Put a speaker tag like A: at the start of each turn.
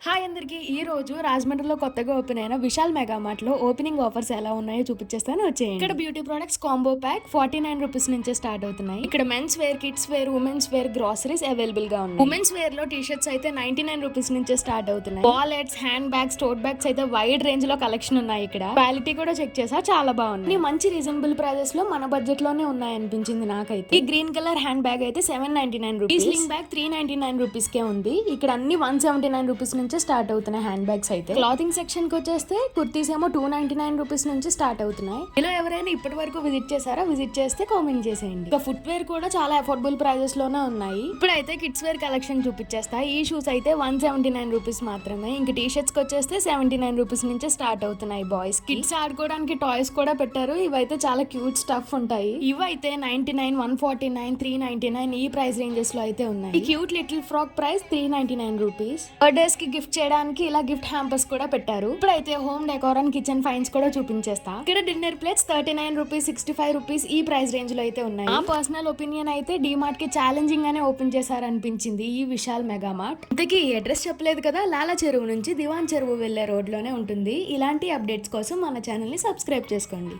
A: Hi అందరికి ఈ రోజు రాజమండ్రిలో కొత్తగా ఓపెన్ అయిన విశాల్ మెగా మార్ట్ లో ఓపెనింగ్ ఆఫర్స్ ఎలా ఉన్నాయో చూపించేస్తాను వచ్చేయండి. ఇక్కడ beauty products combo pack 49 rupees నుంచే స్టార్ట్ అవుతున్నాయి. ఇక్కడ men's wear, kids wear, women's wear groceries available గా ఉన్నాయి. ఉమెన్స్ వేర్ లో టీ షర్ట్స్ అయితే 99 రూపీస్ నుంచే స్టార్ట్ అవుతున్నాయి. Wallets, hand bags, tote bags అయితే వైడ్ రేంజ్ లో కలెక్షన్ ఉన్నాయి. ఇక్కడ క్వాలిటీ కూడా చెక్ చేసా, చాలా బాగుంది. మంచి రీజనబుల్ ప్రైజెస్ లో మన బడ్జెట్ లోనే ఉన్నాయి అనిపించింది నాకైతే. ఈ గ్రీన్ కలర్ హ్యాండ్ బ్యాగ్ అయితే 799 రూపీస్, స్లింగ్ బ్యాగ్ 399 రూపీస్ కే ఉంది. ఇక్కడ అన్ని 179 రూపీస్ నుంచి స్టార్ట్ అవుతున్నాయి హ్యాండ్ బ్యాగ్స్ అయితే. క్లాతింగ్ సెక్షన్ కి వచ్చేస్తే కుర్తీస్ ఏమో 299 రూపీస్ నుంచి స్టార్ట్ అవుతున్నాయి. ఇలా ఎవరైనా ఇప్పటి వరకు విజిట్ చేశారా? విజిట్ చేస్తే కామెంట్ చేసేయండి. ఇంకా ఫుట్ వేర్ కూడా చాలా అఫోర్డబుల్ ప్రైజెస్ లోనే ఉన్నాయి. ఇప్పుడైతే కిడ్స్ వేర్ కలెక్షన్ చూపించేస్తా. ఈ షూస్ అయితే 179 రూపీస్ మాత్రమే. ఇంకా టీ షర్ట్స్ కి వచ్చేస్తే 79 రూపీస్ నుంచి స్టార్ట్ అవుతున్నాయి. బాయ్స్ కిడ్స్ ఆడుకోవడానికి టాయ్స్ కూడా పెట్టారు. ఇవైతే చాలా క్యూట్ స్టఫ్ ఉంటాయి. ఇవైతే 99, 149, 399 ఈ ప్రైస్ రేంజెస్ లో అయితే ఉన్నాయి. ఈ cute little frock price 399 rupees. Birthdays కి గిఫ్ట్ చేయడానికి ఇలా గిఫ్ట్ హ్యాంపర్స్ కూడా పెట్టారు. ఇప్పుడైతే home decor and kitchen fines కూడా చూపించేస్తా. ఇక్కడ డిన్నర్ ప్లేట్స్ 39 రూపీస్, 65 రూపీస్ ఈ ప్రైస్ రేంజ్ లో అయితే ఉన్నాయి. నా పర్సనల్ ఒపీనియన్ అయితే డిమార్ట్ కి ఛాలెంజింగ్ గానే ఓపెన్ చేశారనిపించింది ఈ విశాల్ మెగా మార్ట్. ఇంతకీ ఈ అడ్రస్ చెప్పలేదు కదా, లాలా చెరువు నుంచి దివాన్ చెరువు వెళ్లే రోడ్ లోనే ఉంటుంది. ఇలాంటి అప్డేట్స్ కోసం మన ఛానల్ ని సబ్స్క్రైబ్ చేసుకోండి.